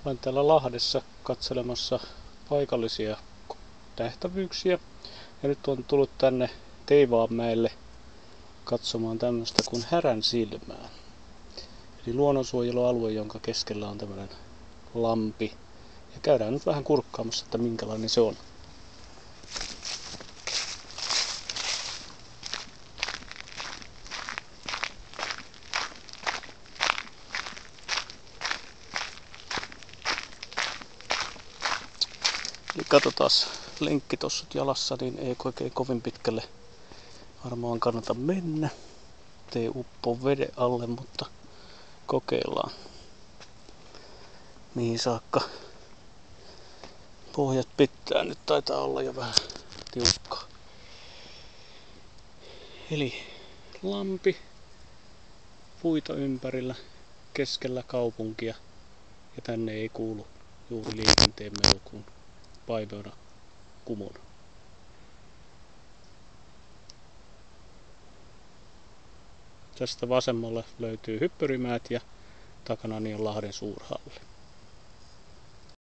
Olen täällä Lahdessa katselemassa paikallisia nähtävyyksiä. Ja nyt on tullut tänne Teivaanmäelle katsomaan tämmöistä kuin Häränsilmää. Eli luonnonsuojelualue, jonka keskellä on tämmöinen lampi. Ja käydään nyt vähän kurkkaamassa, että minkälainen se on. Eli katsotaan, lenkki tossa jalassa, niin ei oikein kovin pitkälle varmaan kannata mennä. Ei uppo veden alle, mutta kokeillaan mihin saakka pohjat pitää. Nyt taitaa olla jo vähän tiukkaa. Eli lampi, puita ympärillä, keskellä kaupunkia ja tänne ei kuulu juuri liikenteen melu kuin vaimeona kumona. Tästä vasemmalle löytyy hyppyrimäät ja takanani on Lahden suurhalli.